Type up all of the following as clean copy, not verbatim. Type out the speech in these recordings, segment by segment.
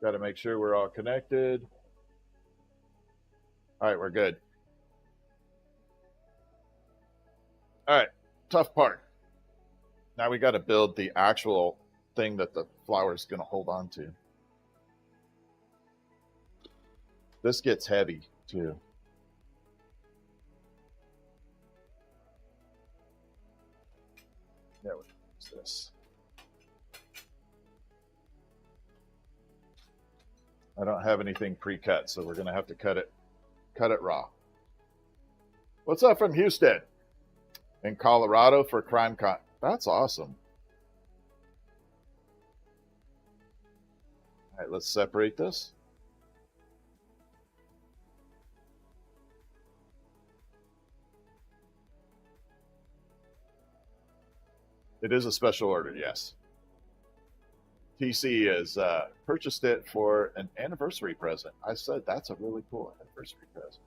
Got to make sure we're all connected. All right, we're good. All right, tough part. Now we got to build the actual thing that the flower is going to hold on to. This gets heavy too. Yeah, what's this? I don't have anything pre-cut, so we're going to have to cut it raw. What's up from Houston? In Colorado for CrimeCon. That's awesome. All right, let's separate this. It is a special order, yes. TC has purchased it for an anniversary present. I said that's a really cool anniversary present.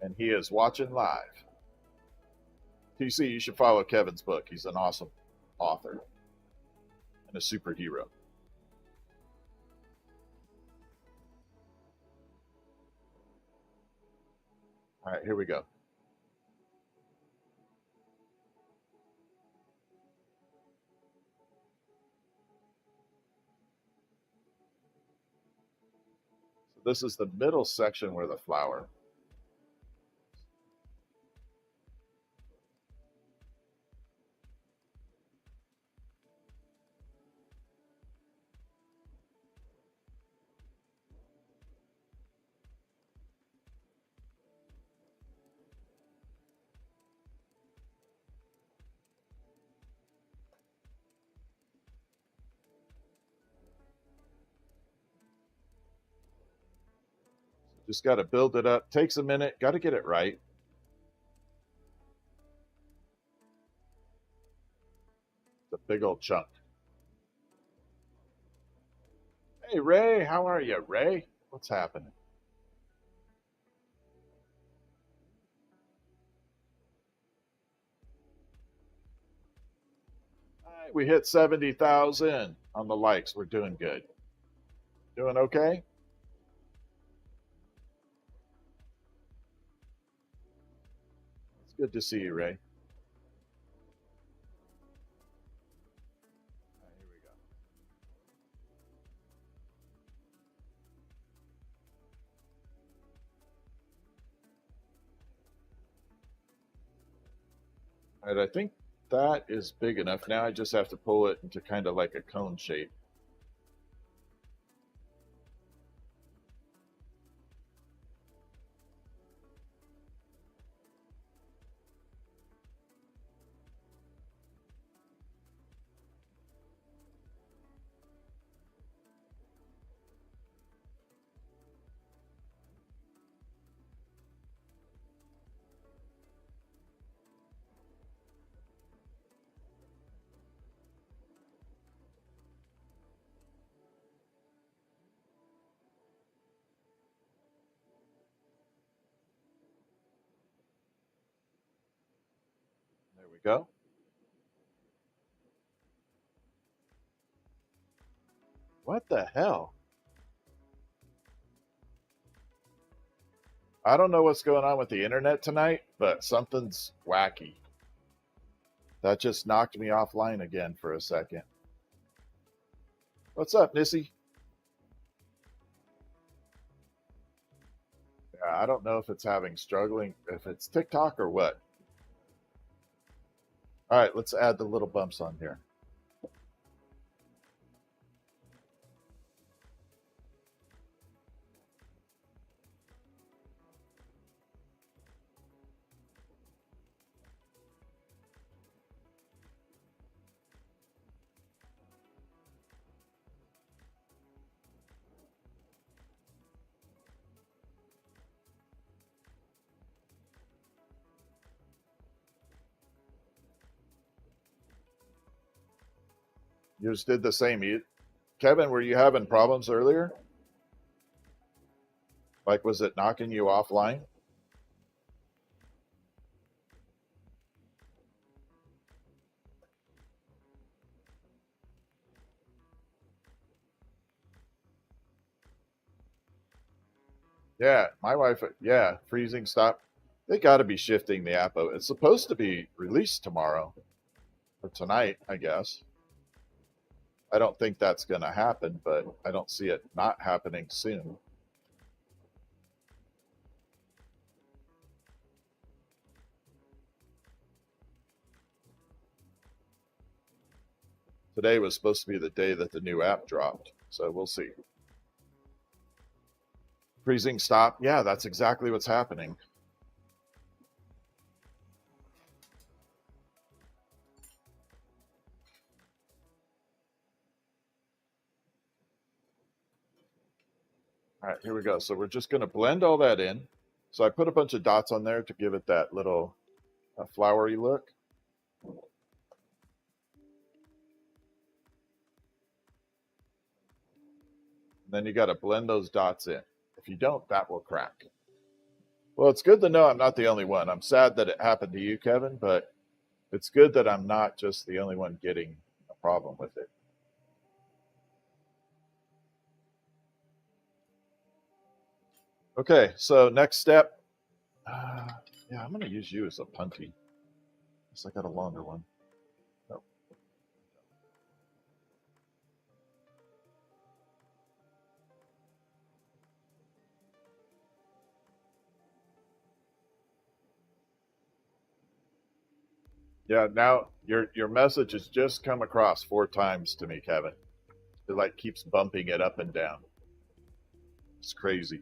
And he is watching live. TC, you should follow Kevin's book. He's an awesome author and a superhero. All right, here we go. So this is the middle section where the flower. Just got to build it up. Takes a minute. Got to get it right. It's a big old chunk. Hey, Ray. How are you, Ray? What's happening? All right, we hit 70,000 on the likes. We're doing good. Doing okay? It's good to see you, Ray. All right, here we go. All right, I think that is big enough. Now I just have to pull it into kind of like a cone shape. There we go. What the hell? I don't know what's going on with the internet tonight, but something's wacky. That just knocked me offline again for a second. What's up, Nissy? Yeah, I don't know if it's having struggling, if it's TikTok or what. All right, let's add the little bumps on here. You just did the same. Kevin, were you having problems earlier? Like, was it knocking you offline? Yeah, my wife, yeah, freezing stop. They got to be shifting the APO. It's supposed to be released tomorrow or tonight, I guess. I don't think that's going to happen, but I don't see it not happening soon. Today was supposed to be the day that the new app dropped, so we'll see. Freezing stop. Yeah, that's exactly what's happening. All right, here we go. So we're just going to blend all that in. So I put a bunch of dots on there to give it that little flowery look. And then you got to blend those dots in. If you don't, that will crack. Well, it's good to know I'm not the only one. I'm sad that it happened to you, Kevin, but it's good that I'm not just the only one getting a problem with it. Okay, so next step. Yeah, I'm going to use you as a punty. Guess I got a longer one. Nope. Yeah, now your message has just come across 4 times to me, Kevin. It like keeps bumping it up and down. It's crazy.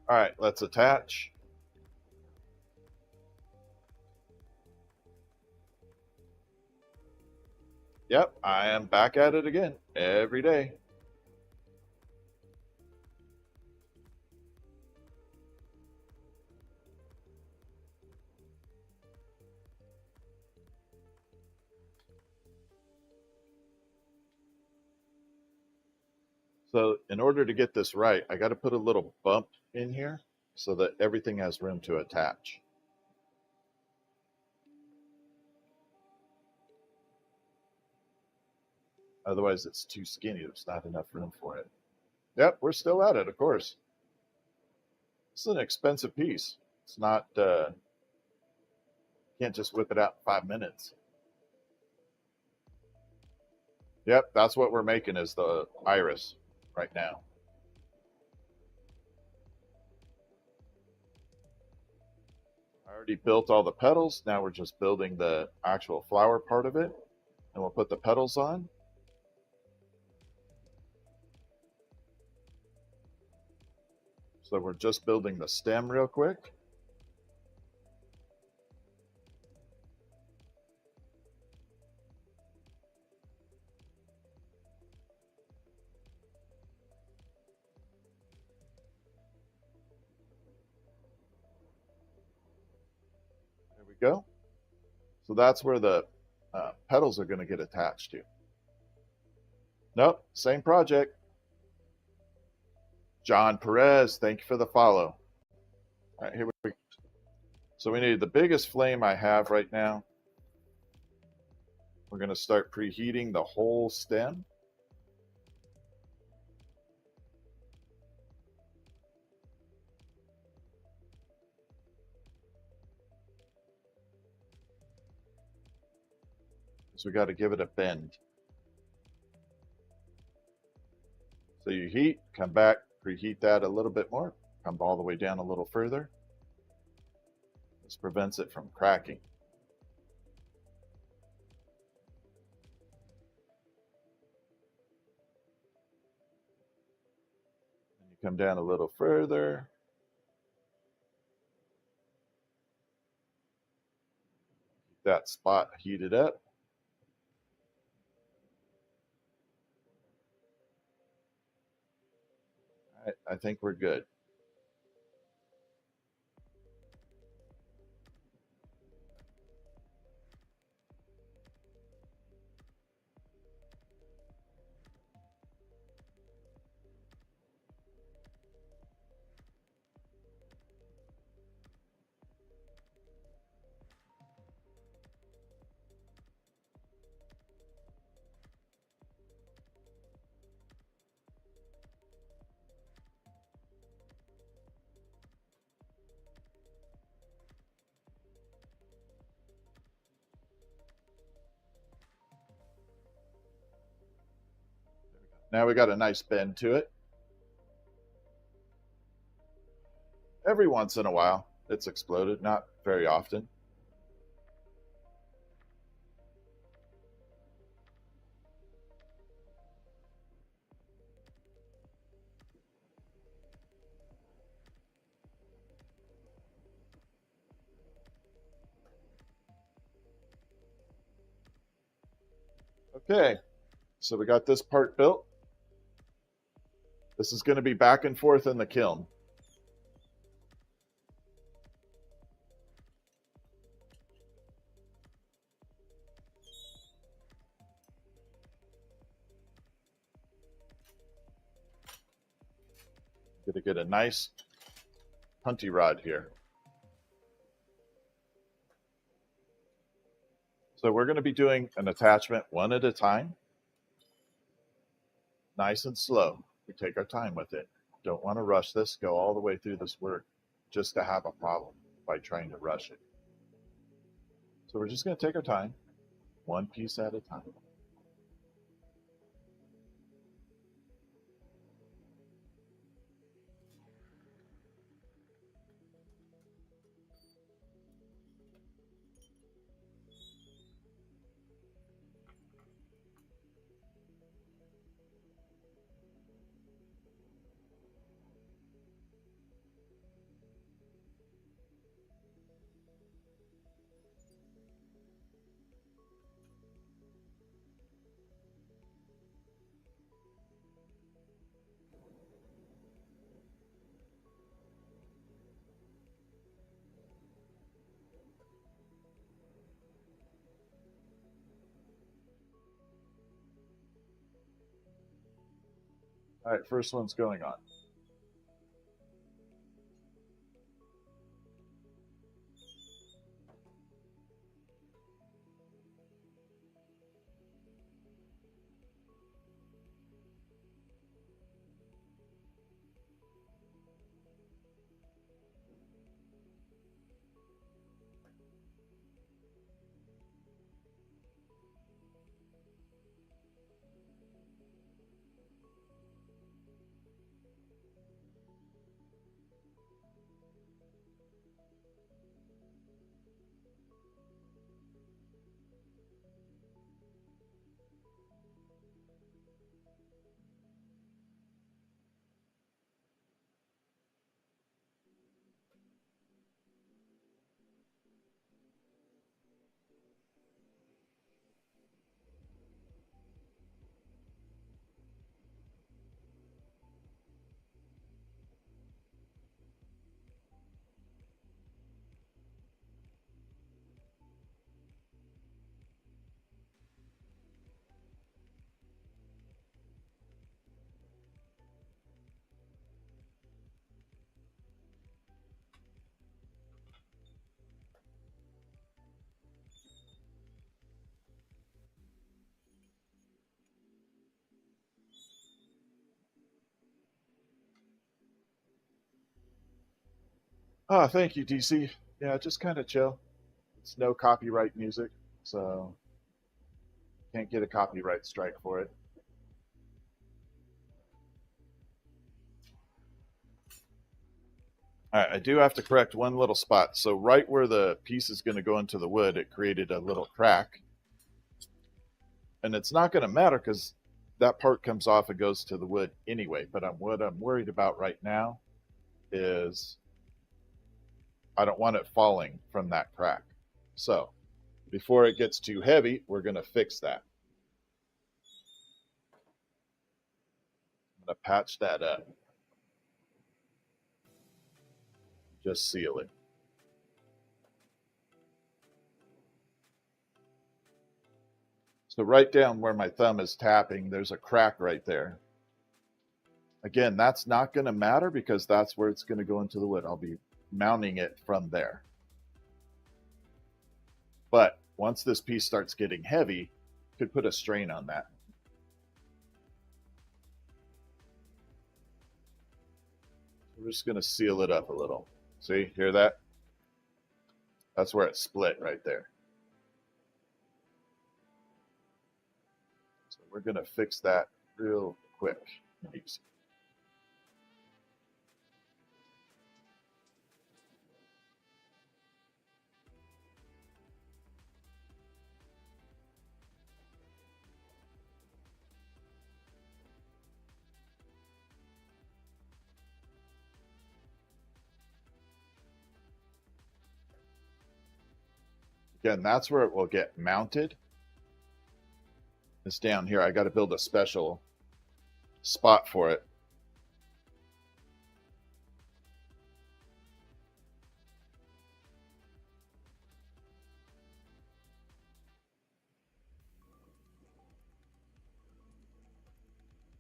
All right, let's attach. Yep, I am back at it again every day. So in order to get this right, I got to put a little bump in here so that everything has room to attach. Otherwise, it's too skinny. There's not enough room for it. Yep, we're still at it, of course. It's an expensive piece. It's not, can't just whip it out in 5 minutes. Yep, that's what we're making is the iris right now. I already built all the petals. Now we're just building the actual flower part of it. And we'll put the petals on. So we're just building the stem real quick. There we go. So that's where the petals are going to get attached to. Nope, same project. John Perez, thank you for the follow. All right, here we go. So we need the biggest flame I have right now. We're going to start preheating the whole stem. So we got to give it a bend. So you heat, come back, preheat that a little bit more, come all the way down a little further. This prevents it from cracking. And you come down a little further. Keep that spot heated up. All right, I think we're good. Now we got a nice bend to it. Every once in a while, it's exploded, not very often. Okay, so we got this part built. This is going to be back and forth in the kiln. Going to get a nice punty rod here. So we're going to be doing an attachment one at a time. Nice and slow. We take our time with it. Don't want to rush this, go all the way through this work just to have a problem by trying to rush it. So we're just going to take our time, one piece at a time. All right, first one's going on. Oh, thank you, DC. Yeah, just kind of chill. It's no copyright music, so can't get a copyright strike for it. All right, I do have to correct one little spot. So right where the piece is going to go into the wood, it created a little crack. And it's not going to matter because that part comes off and goes to the wood anyway. But what I'm worried about right now is I don't want it falling from that crack. So before it gets too heavy, we're going to fix that. I'm going to patch that up. Just seal it. So right down where my thumb is tapping, there's a crack right there. Again, that's not going to matter because that's where it's going to go into the wood. I'll be mounting it from there. But once this piece starts getting heavy, could put a strain on that. We're just going to seal it up a little. See, hear that? That's where it split right there. So we're going to fix that real quick and easy. Again, that's where it will get mounted. It's down here. I got to build a special spot for it.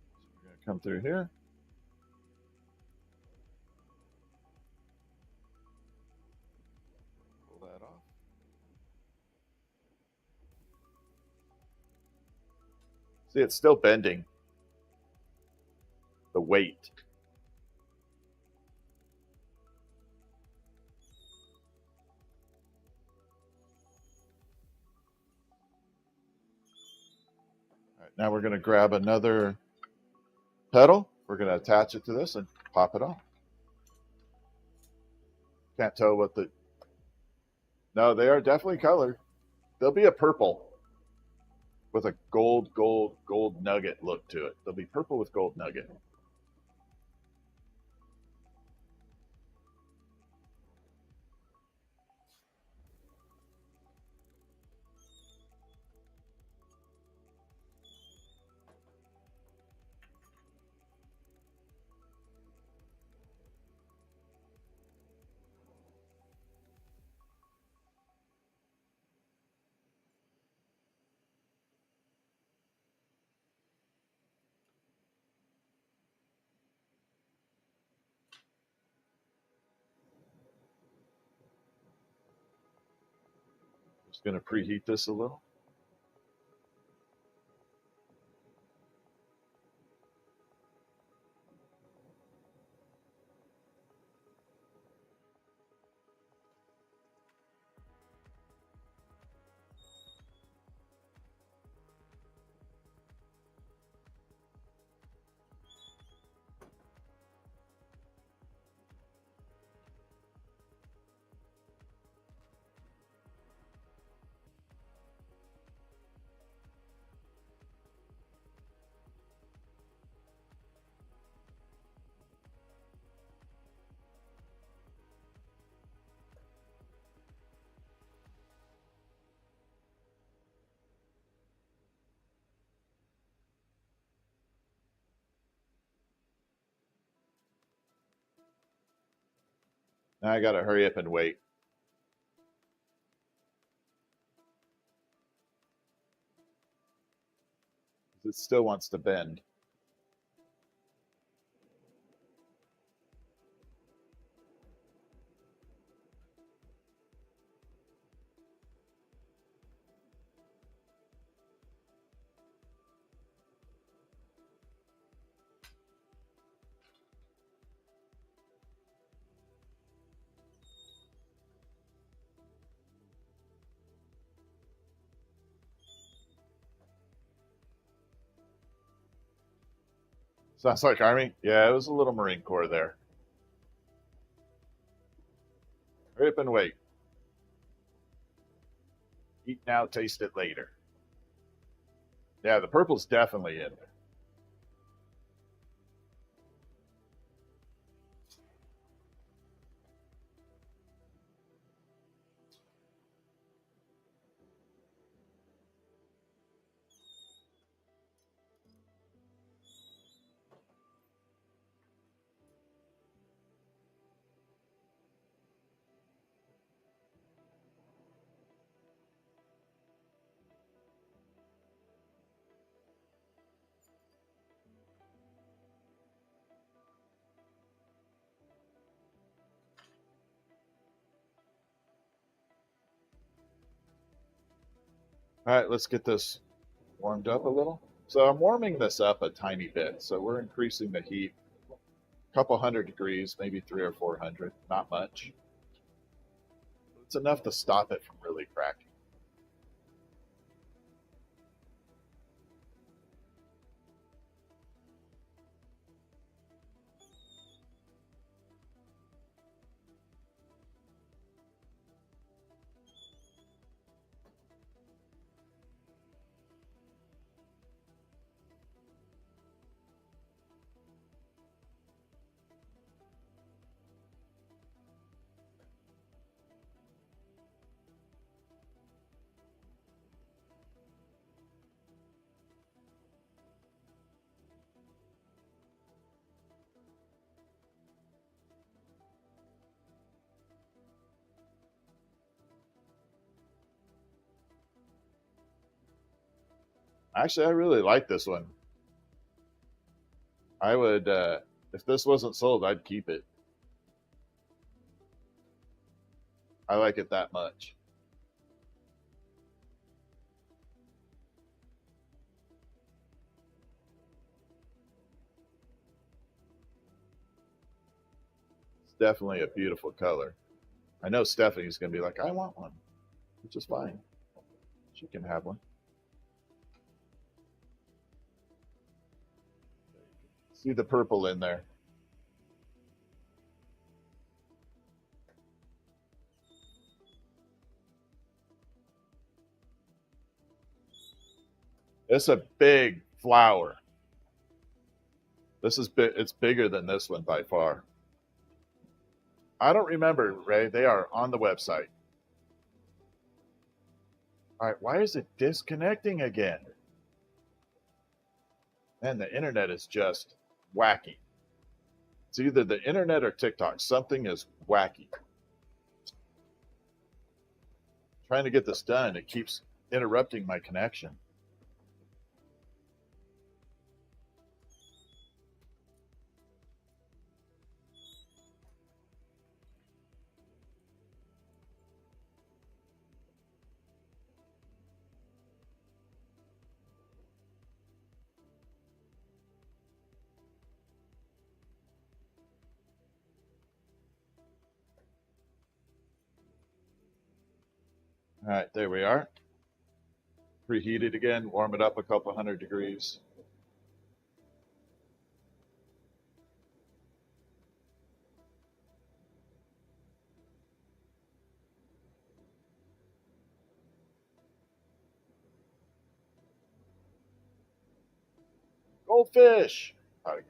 So we're going to come through here. Pull that off. See, it's still bending the weight. All right, now we're going to grab another pedal. We're going to attach it to this and pop it off. Can't tell what the... No, they are definitely colored. There'll be a purple with a gold nugget look to it. They'll be purple with gold nugget. Just going to preheat this a little. Now I got to hurry up and wait. It still wants to bend. Sounds like Army. Yeah, it was a little Marine Corps there. Hurry up and wait. Eat now, taste it later. Yeah, the purple's definitely in there. All right, let's get this warmed up a little. So I'm warming this up a tiny bit. So we're increasing the heat a couple hundred degrees, maybe 300 or 400, not much. It's enough to stop it from really cracking. Actually, I really like this one. I would, if this wasn't sold, I'd keep it. I like it that much. It's definitely a beautiful color. I know Stephanie's going to be like, I want one, which is fine. She can have one. See the purple in there. It's a big flower. This is big. It's bigger than this one by far. I don't remember, Ray. They are on the website. All right. Why is it disconnecting again? Man, the internet is just wacky. It's either the internet or TikTok. Something is wacky. Trying to get this done, it keeps interrupting my connection. All right, there we are. Preheat it again, warm it up a couple hundred degrees. Goldfish. Let's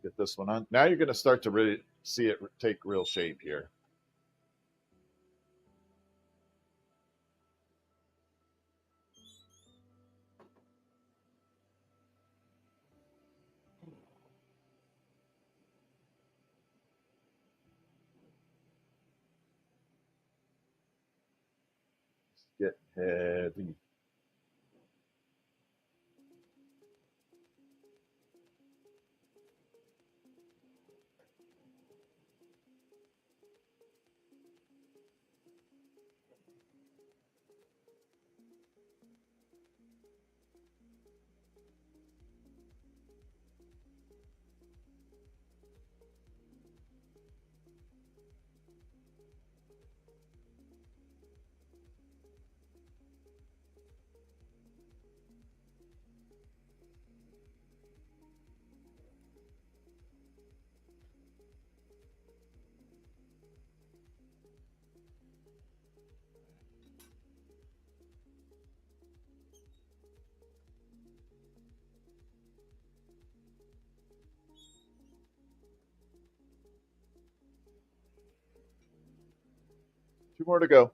get this one on. Now you're going to start to really see it take real shape here. Get heavy. 2 more to go.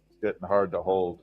It's getting hard to hold.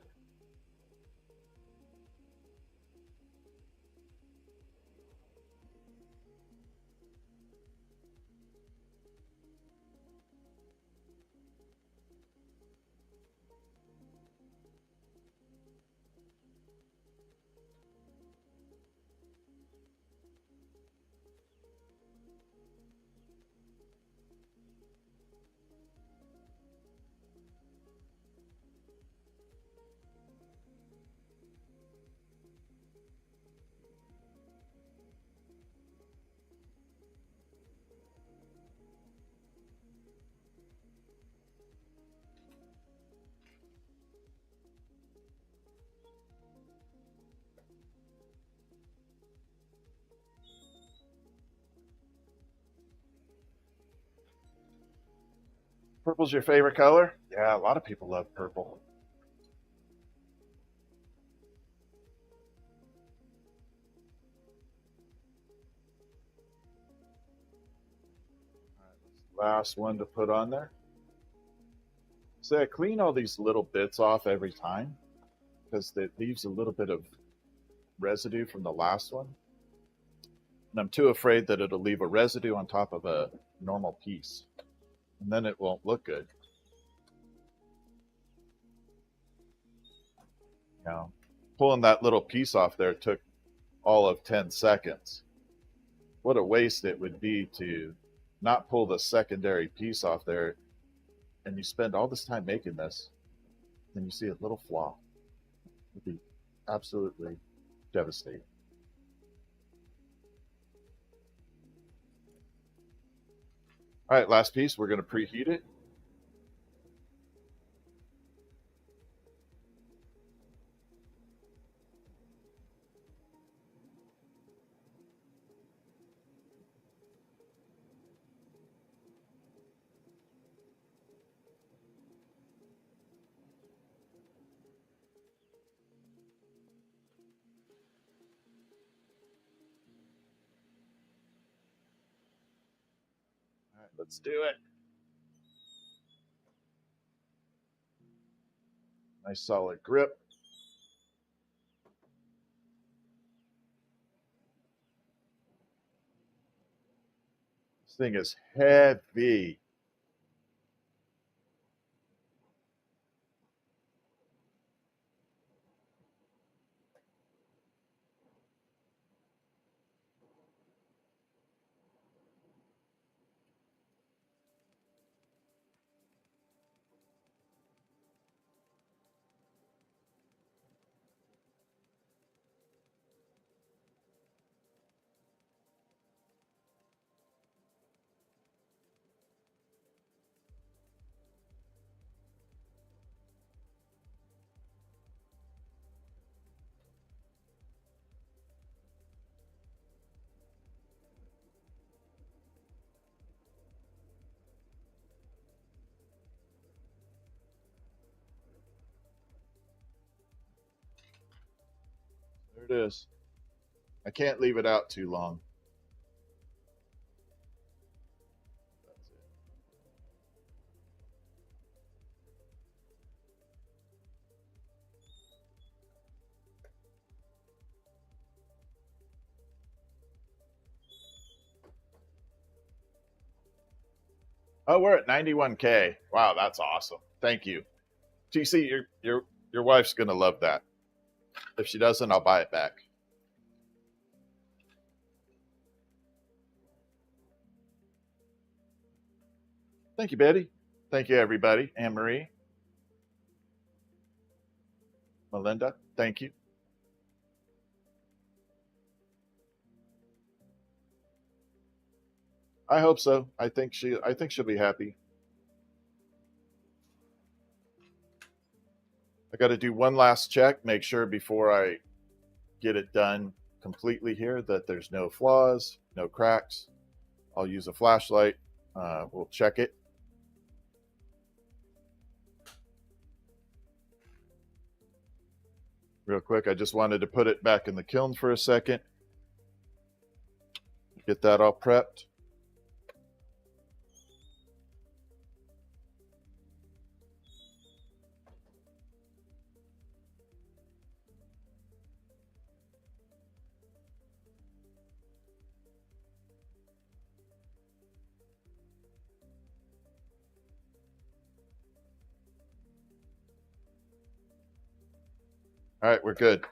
Purple's your favorite color? Yeah, a lot of people love purple. Last one to put on there. So I clean all these little bits off every time because it leaves a little bit of residue from the last one. And I'm too afraid that it'll leave a residue on top of a normal piece. And then it won't look good. You know, pulling that little piece off there took all of 10 seconds. What a waste it would be to not pull the secondary piece off there, and you spend all this time making this, then you see a little flaw. It would be absolutely devastating. All right, last piece, we're going to preheat it. All right, let's do it. Nice solid grip. This thing is heavy. There it is. I can't leave it out too long. That's it. Oh, we're at 91K. Wow, that's awesome. Thank you. TC, your wife's gonna love that. If she doesn't, I'll buy it back. Thank you, Betty. Thank you, everybody. Anne Marie, Melinda, thank you. I hope so. I think she'll be happy. I got to do one last check, make sure before I get it done completely here that there's no flaws, no cracks. I'll use a flashlight. We'll check it. Real quick, I just wanted to put it back in the kiln for a second. Get that all prepped. All right, we're good.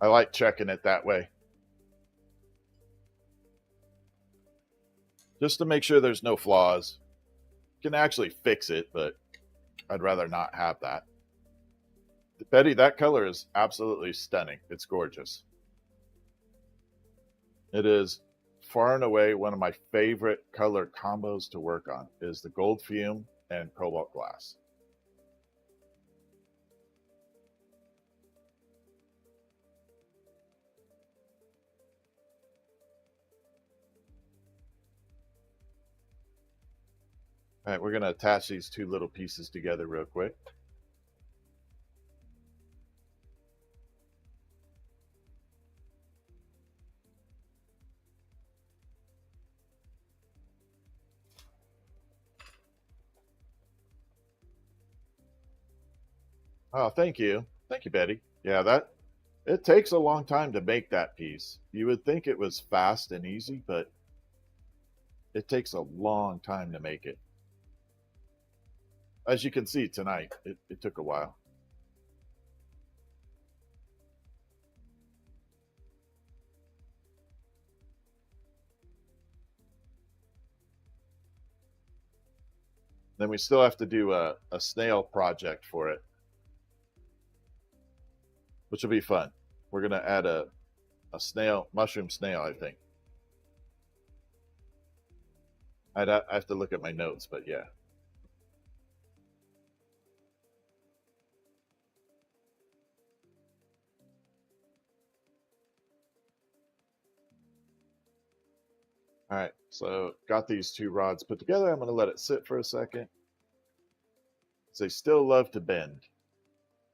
I like checking it that way. Just to make sure there's no flaws. You can actually fix it, but I'd rather not have that. Betty, that color is absolutely stunning. It's gorgeous. It is far and away one of my favorite color combos to work on is the gold fume and cobalt glass. All right, we're going to attach these two little pieces together real quick. Oh, thank you. Thank you, Betty. Yeah, it takes a long time to make that piece. You would think it was fast and easy, but it takes a long time to make it. As you can see tonight, it took a while. Then we still have to do a snail project for it, which will be fun. We're going to add a snail, mushroom snail, I think. I have to look at my notes, but yeah. All right, so got these two rods put together. I'm going to let it sit for a second. They still love to bend.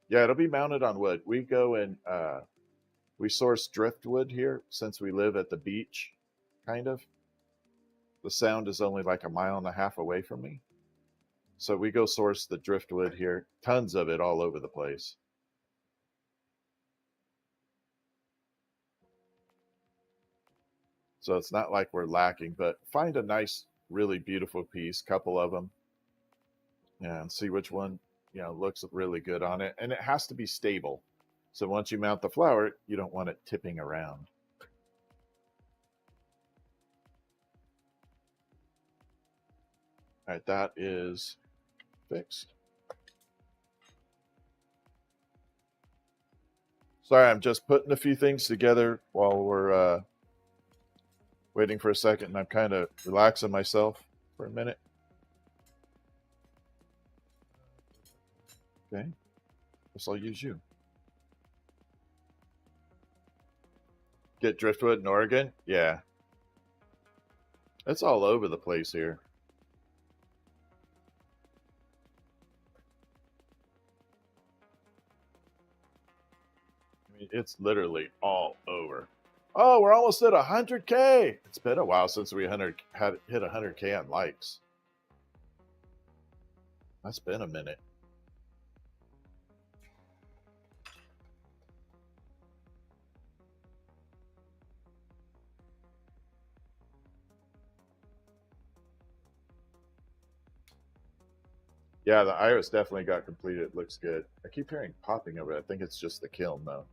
Yeah, it'll be mounted on wood. We go and we source driftwood here since we live at the beach, kind of. The sound is only like 1.5 miles away from me. So we go source the driftwood here. Tons of it all over the place. So it's not like we're lacking, but find a nice, really beautiful piece, couple of them, and see which one, looks really good on it. And it has to be stable. So once you mount the flower, you don't want it tipping around. All right, that is fixed. Sorry, I'm just putting a few things together while we're waiting for a second, and I'm kind of relaxing myself for a minute. Okay, guess I'll use you. Get driftwood in Oregon? Yeah. It's all over the place here. I mean, it's literally all over. Oh, we're almost at 100K. It's been a while since we hit 100K on likes. That's been a minute. Yeah, the iris definitely got completed. It looks good. I keep hearing popping over it. I think it's just the kiln, though.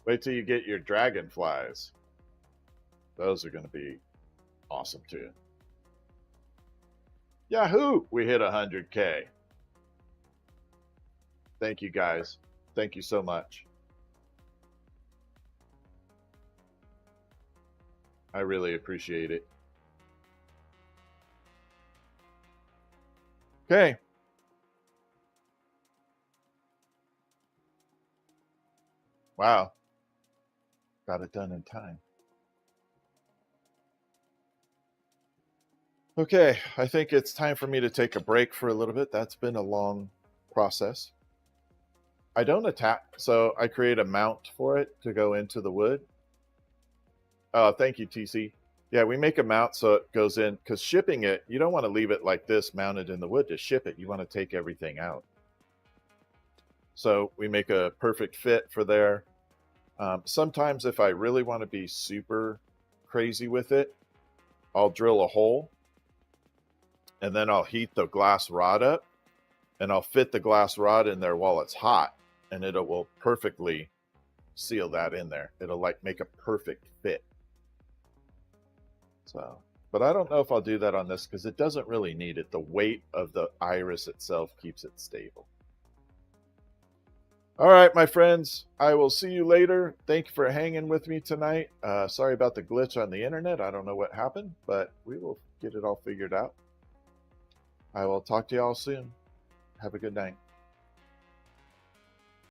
Wait till you get your dragonflies. Those are going to be awesome, too. Yahoo! We hit 100K. Thank you, guys. Thank you so much. I really appreciate it. Okay. Wow. Got it done in time. Okay, I think it's time for me to take a break for a little bit. That's been a long process. I don't attack, so I create a mount for it to go into the wood. Thank you, TC. Yeah, we make a mount so it goes in, because shipping it, you don't want to leave it like this mounted in the wood to ship it. You want to take everything out. So we make a perfect fit for there. Sometimes if I really want to be super crazy with it, I'll drill a hole and then I'll heat the glass rod up and I'll fit the glass rod in there while it's hot, and it will perfectly seal that in there. It'll like make a perfect fit. So But I don't know if I'll do that on this because it doesn't really need it. The weight of the iris itself keeps it stable. All right, my friends, I will see you later. Thank you for hanging with me tonight. Sorry about the glitch on the internet. I don't know what happened, but we will get it all figured out. I will talk to you all soon. Have a good night.